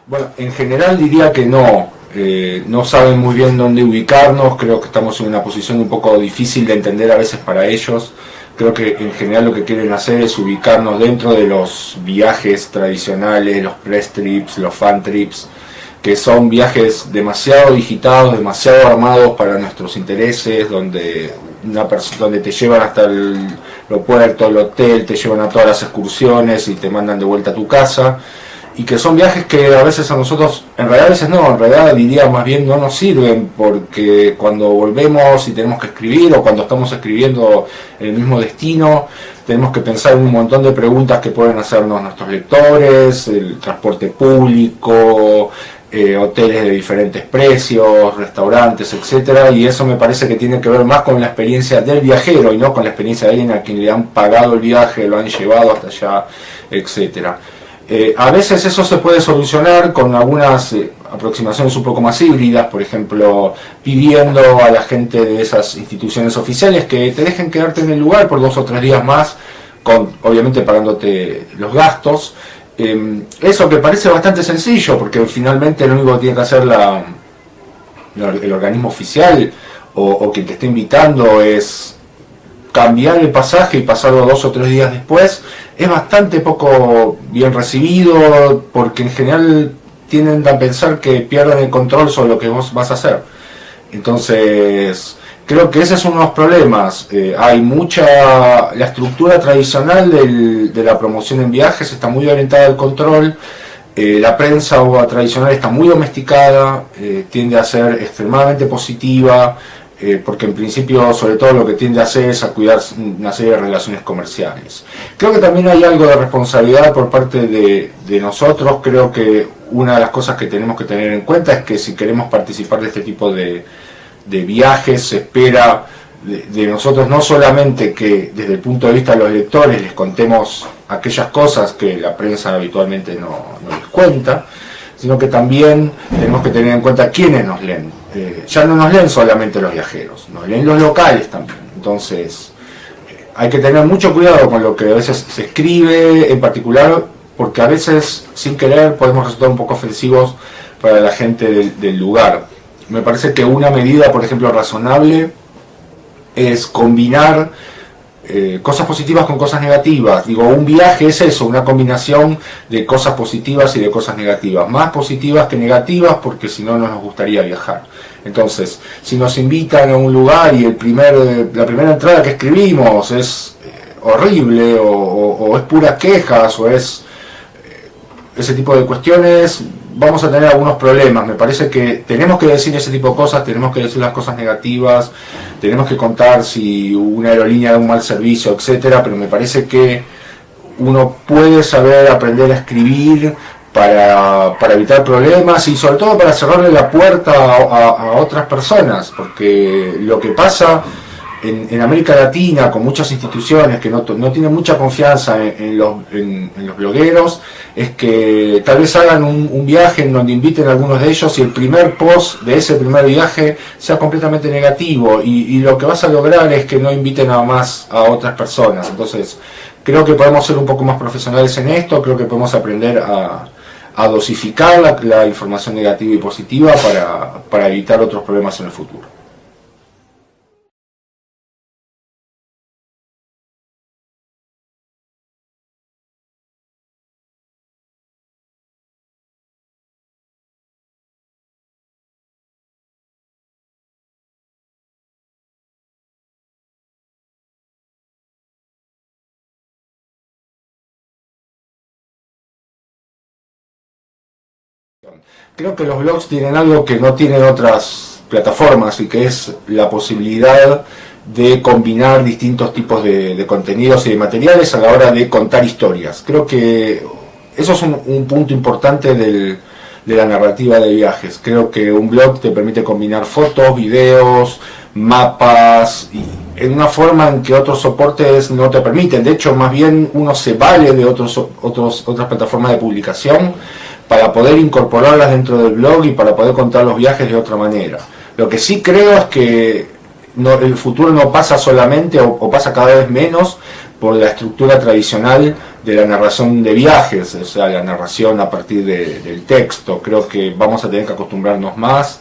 Bueno, en general diría que no. No saben muy bien dónde ubicarnos, creo que estamos en una posición un poco difícil de entender a veces para ellos. Creo que en general lo que quieren hacer es ubicarnos dentro de los viajes tradicionales, los press trips, los fan trips, que son viajes demasiado digitados, demasiado armados para nuestros intereses, donde donde te llevan hasta el aeropuerto, el hotel, te llevan a todas las excursiones y te mandan de vuelta a tu casa, y que son viajes que a veces a nosotros, en realidad a veces no, en realidad diría más bien no nos sirven, porque cuando volvemos y tenemos que escribir, o cuando estamos escribiendo en el mismo destino, tenemos que pensar en un montón de preguntas que pueden hacernos nuestros lectores, el transporte público, hoteles de diferentes precios, restaurantes, etcétera, y eso me parece que tiene que ver más con la experiencia del viajero y no con la experiencia de alguien a quien le han pagado el viaje, lo han llevado hasta allá, etcétera. A veces eso se puede solucionar con algunas aproximaciones un poco más híbridas, por ejemplo, pidiendo a la gente de esas instituciones oficiales que te dejen quedarte en el lugar por 2 o 3 días más, obviamente pagándote los gastos. Eso que parece bastante sencillo, porque finalmente lo único que tiene que hacer el organismo oficial o quien te esté invitando es cambiar el pasaje y pasarlo 2 o 3 días después. Es bastante poco bien recibido, porque en general tienden a pensar que pierden el control sobre lo que vos vas a hacer. Entonces, creo que ese es uno de los problemas. La estructura tradicional de la promoción en viajes está muy orientada al control. La prensa tradicional está muy domesticada, tiende a ser extremadamente positiva, porque en principio sobre todo lo que tiende a hacer es a cuidar una serie de relaciones comerciales. Creo que también hay algo de responsabilidad por parte de nosotros. Creo que una de las cosas que tenemos que tener en cuenta es que si queremos participar de este tipo de viajes, se espera de nosotros no solamente que desde el punto de vista de los lectores les contemos aquellas cosas que la prensa habitualmente no les cuenta, sino que también tenemos que tener en cuenta quiénes nos leen. Ya no nos leen solamente los viajeros, nos leen los locales también. Entonces hay que tener mucho cuidado con lo que a veces se escribe, en particular porque a veces sin querer podemos resultar un poco ofensivos para la gente del lugar. Me parece que una medida, por ejemplo, razonable es combinar cosas positivas con cosas negativas. Digo, un viaje es eso, una combinación de cosas positivas y de cosas negativas. Más positivas que negativas, porque si no, no nos gustaría viajar. Entonces, si nos invitan a un lugar y la primera entrada que escribimos es horrible, o es puras quejas, o es ese tipo de cuestiones, vamos a tener algunos problemas. Me parece que tenemos que decir ese tipo de cosas, tenemos que decir las cosas negativas, tenemos que contar si una aerolínea da un mal servicio, etcétera, pero me parece que uno puede saber aprender a escribir para evitar problemas y sobre todo para cerrarle la puerta a otras personas, porque lo que pasa en América Latina, con muchas instituciones que no tienen mucha confianza en los blogueros, es que tal vez hagan un viaje en donde inviten a algunos de ellos y el primer post de ese primer viaje sea completamente negativo, y lo que vas a lograr es que no inviten nada más a otras personas. Entonces creo que podemos ser un poco más profesionales en esto, creo que podemos aprender a dosificar la información negativa y positiva para evitar otros problemas en el futuro. Creo que los blogs tienen algo que no tienen otras plataformas, y que es la posibilidad de combinar distintos tipos de contenidos y de materiales a la hora de contar historias. Creo que eso es un punto importante de la narrativa de viajes. Creo que un blog te permite combinar fotos, videos, mapas, y en una forma en que otros soportes no te permiten. De hecho, más bien uno se vale de otras plataformas de publicación para poder incorporarlas dentro del blog y para poder contar los viajes de otra manera. Lo que sí creo es que el futuro no pasa solamente, o pasa cada vez menos, por la estructura tradicional de la narración de viajes, o sea, la narración a partir del texto. Creo que vamos a tener que acostumbrarnos más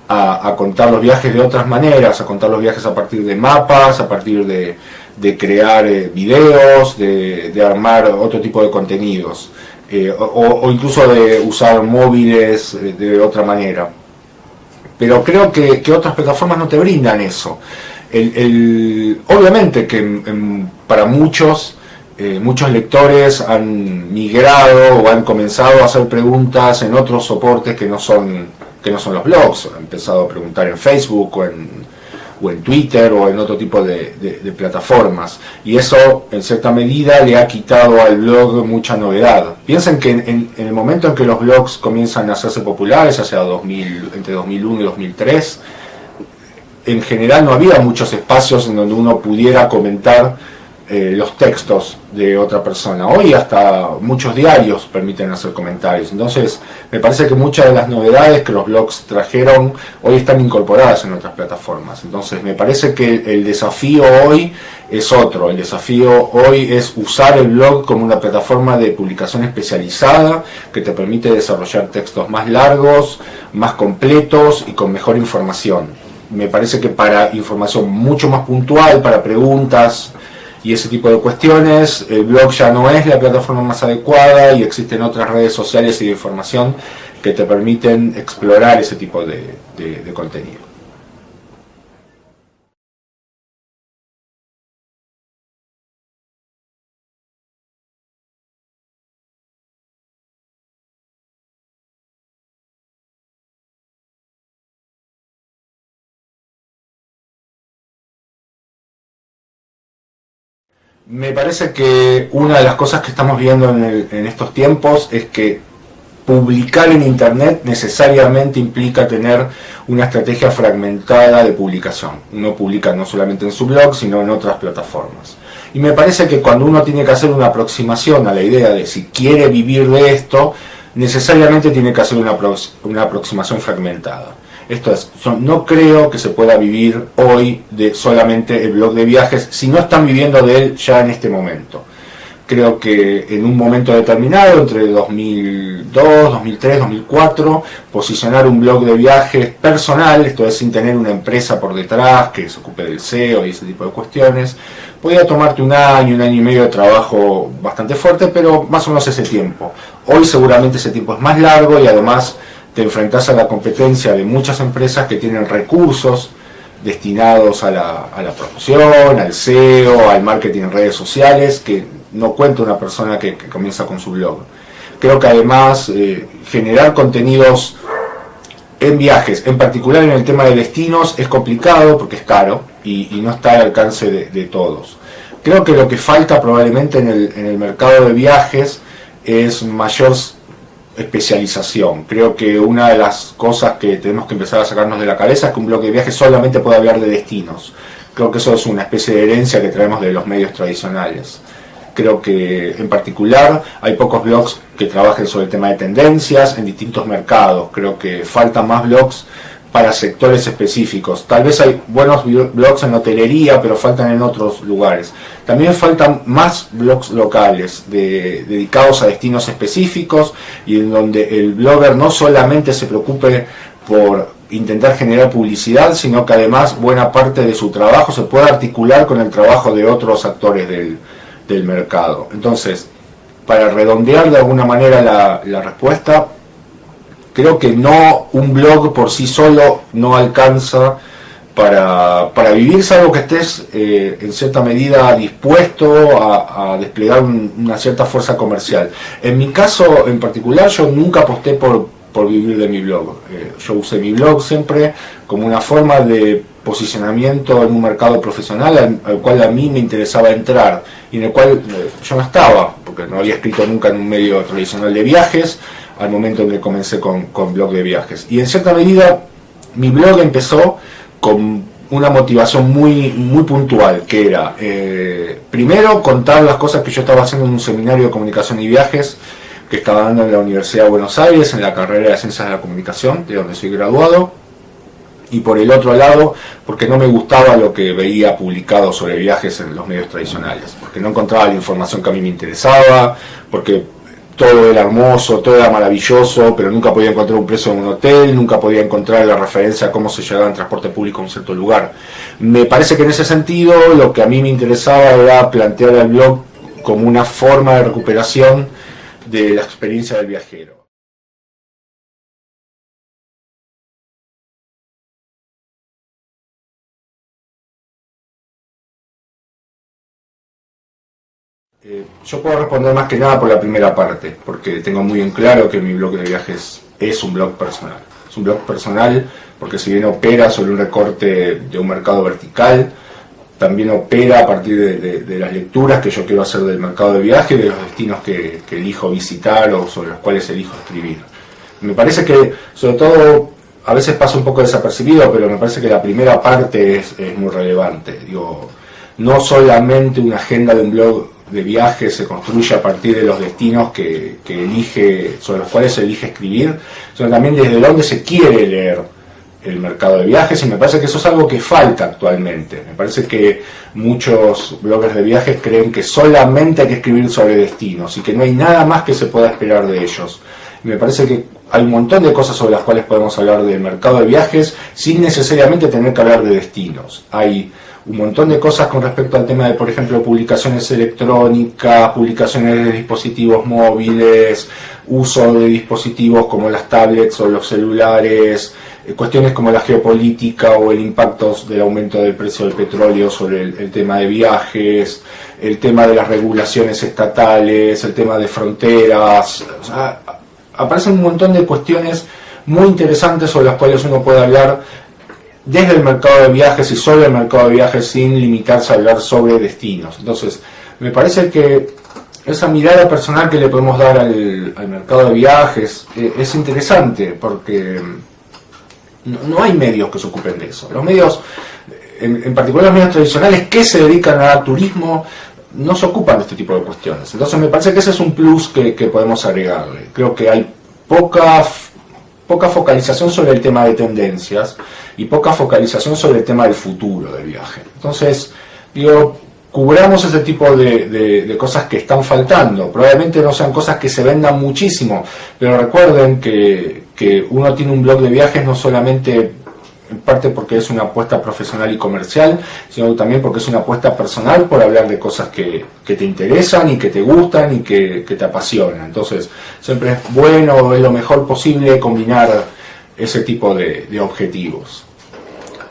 a contar los viajes de otras maneras, a contar los viajes a partir de mapas, a partir de crear videos, de armar otro tipo de contenidos, o incluso de usar móviles de otra manera. Pero creo que otras plataformas no te brindan eso. Obviamente que para muchos lectores han migrado o han comenzado a hacer preguntas en otros soportes que no son los blogs. Han empezado a preguntar en Facebook o en Twitter o en otro tipo de plataformas, y eso en cierta medida le ha quitado al blog mucha novedad. Piensen que en el momento en que los blogs comienzan a hacerse populares, ya sea entre 2001 y 2003, en general no había muchos espacios en donde uno pudiera comentar los textos de otra persona. Hoy hasta muchos diarios permiten hacer comentarios. Entonces me parece que muchas de las novedades que los blogs trajeron hoy están incorporadas en otras plataformas. Entonces me parece que el desafío hoy es otro. El desafío hoy es usar el blog como una plataforma de publicación especializada que te permite desarrollar textos más largos, más completos y con mejor información. Me parece que para información mucho más puntual, para preguntas y ese tipo de cuestiones, el blog ya no es la plataforma más adecuada, y existen otras redes sociales y de información que te permiten explorar ese tipo de contenido. Me parece que una de las cosas que estamos viendo en estos tiempos es que publicar en Internet necesariamente implica tener una estrategia fragmentada de publicación. Uno publica no solamente en su blog, sino en otras plataformas. Y me parece que cuando uno tiene que hacer una aproximación a la idea de si quiere vivir de esto, necesariamente tiene que hacer una aproximación fragmentada. Esto es, no creo que se pueda vivir hoy de solamente el blog de viajes si no están viviendo de él ya en este momento. Creo que en un momento determinado, entre 2002, 2003, 2004, posicionar un blog de viajes personal, esto es sin tener una empresa por detrás que se ocupe del SEO y ese tipo de cuestiones, podía tomarte un año y medio de trabajo bastante fuerte, pero más o menos ese tiempo. Hoy seguramente ese tiempo es más largo, y además te enfrentás a la competencia de muchas empresas que tienen recursos destinados a la promoción, al SEO, al marketing en redes sociales, que no cuenta una persona que comienza con su blog. Creo que además generar contenidos en viajes, en particular en el tema de destinos, es complicado porque es caro y no está al alcance de todos. Creo que lo que falta probablemente en el mercado de viajes es mayor especialización. Creo que una de las cosas que tenemos que empezar a sacarnos de la cabeza es que un blog de viajes solamente puede hablar de destinos. Creo que eso es una especie de herencia que traemos de los medios tradicionales. Creo que en particular hay pocos blogs que trabajen sobre el tema de tendencias en distintos mercados. Creo que faltan más blogs para sectores específicos. Tal vez hay buenos blogs en hotelería, pero faltan en otros lugares. También faltan más blogs locales dedicados a destinos específicos, y en donde el blogger no solamente se preocupe por intentar generar publicidad, sino que además buena parte de su trabajo se pueda articular con el trabajo de otros actores del mercado. Entonces, para redondear de alguna manera la respuesta, creo que un blog por sí solo no alcanza para vivir, salvo que estés en cierta medida dispuesto a desplegar una cierta fuerza comercial. En mi caso en particular, yo nunca aposté por vivir de mi blog. Yo usé mi blog siempre como una forma de posicionamiento en un mercado profesional al cual a mí me interesaba entrar, y en el cual yo no estaba, porque no había escrito nunca en un medio tradicional de viajes al momento en que comencé con blog de viajes. Y en cierta medida mi blog empezó con una motivación muy puntual, que era primero contar las cosas que yo estaba haciendo en un seminario de comunicación y viajes que estaba dando en la Universidad de Buenos Aires, en la carrera de Ciencias de la Comunicación, de donde soy graduado. y por el otro lado, porque no me gustaba lo que veía publicado sobre viajes en los medios tradicionales, porque no encontraba la información que a mí me interesaba, porque todo era hermoso, todo era maravilloso, pero nunca podía encontrar un precio en un hotel, nunca podía encontrar la referencia a cómo se llegaba en transporte público a un cierto lugar. Me parece que en ese sentido lo que a mí me interesaba era plantear el blog como una forma de recuperación de la experiencia del viajero. Yo puedo responder más que nada por la primera parte, porque tengo muy en claro que mi blog de viajes es un blog personal. Es un blog personal porque si bien opera sobre un recorte de un mercado vertical, también opera a partir de las lecturas que yo quiero hacer del mercado de viaje, de los destinos que elijo visitar o sobre los cuales elijo escribir. Me parece que, sobre todo, a veces pasa un poco desapercibido, pero me parece que la primera parte es muy relevante. Digo, no solamente una agenda de un blog de viajes se construye a partir de los destinos que elige, sobre los cuales se elige escribir, sino también desde dónde se quiere leer el mercado de viajes, y me parece que eso es algo que falta actualmente. Me parece que muchos bloggers de viajes creen que solamente hay que escribir sobre destinos y que no hay nada más que se pueda esperar de ellos. Y me parece que hay un montón de cosas sobre las cuales podemos hablar del mercado de viajes sin necesariamente tener que hablar de destinos. Hay un montón de cosas con respecto al tema de, por ejemplo, publicaciones electrónicas, publicaciones de dispositivos móviles, uso de dispositivos como las tablets o los celulares, cuestiones como la geopolítica o el impacto del aumento del precio del petróleo sobre el tema de viajes, el tema de las regulaciones estatales, el tema de fronteras. O sea, aparecen un montón de cuestiones muy interesantes sobre las cuales uno puede hablar desde el mercado de viajes y sobre el mercado de viajes sin limitarse a hablar sobre destinos. Entonces, me parece que esa mirada personal que le podemos dar al mercado de viajes es interesante porque no hay medios que se ocupen de eso. Los medios, en particular los medios tradicionales que se dedican al turismo, no se ocupan de este tipo de cuestiones. Entonces me parece que ese es un plus que podemos agregarle. Creo que hay poca focalización sobre el tema de tendencias y poca focalización sobre el tema del futuro del viaje. Entonces, digo, cubramos ese tipo de cosas que están faltando. Probablemente no sean cosas que se vendan muchísimo, pero recuerden que uno tiene un blog de viajes no solamente en parte porque es una apuesta profesional y comercial, sino también porque es una apuesta personal por hablar de cosas que te interesan y que te gustan y que te apasionan. Entonces, siempre es bueno, es lo mejor posible combinar ese tipo de objetivos.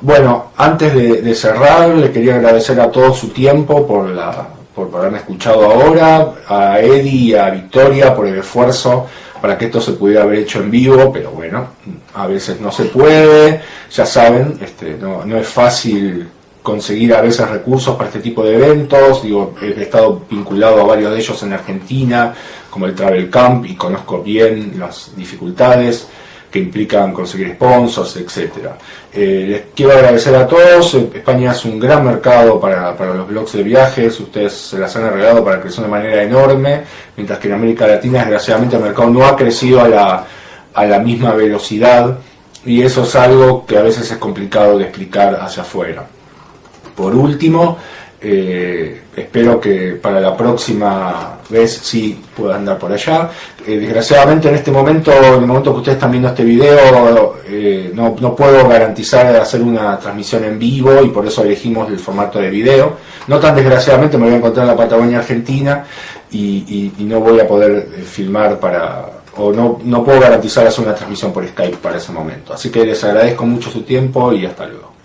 Bueno, antes de cerrar, le quería agradecer a todos su tiempo por haberme escuchado ahora, a Eddie y a Victoria por el esfuerzo para que esto se pudiera haber hecho en vivo, pero bueno, a veces no se puede, ya saben, no es fácil conseguir a veces recursos para este tipo de eventos. Digo, he estado vinculado a varios de ellos en Argentina, como el Travel Camp, y conozco bien las dificultades que implican conseguir sponsors, etc. Les quiero agradecer a todos. España es un gran mercado para los blogs de viajes, ustedes se las han arreglado para crecer de manera enorme, mientras que en América Latina desgraciadamente el mercado no ha crecido a la misma velocidad, y eso es algo que a veces es complicado de explicar hacia afuera. Por último, espero que para la próxima vez sí pueda andar por allá. Desgraciadamente en el momento que ustedes están viendo este video, no puedo garantizar hacer una transmisión en vivo, y por eso elegimos el formato de video. No tan desgraciadamente, me voy a encontrar en la Patagonia Argentina y no voy a poder filmar no puedo garantizar hacer una transmisión por Skype para ese momento. Así que les agradezco mucho su tiempo y hasta luego.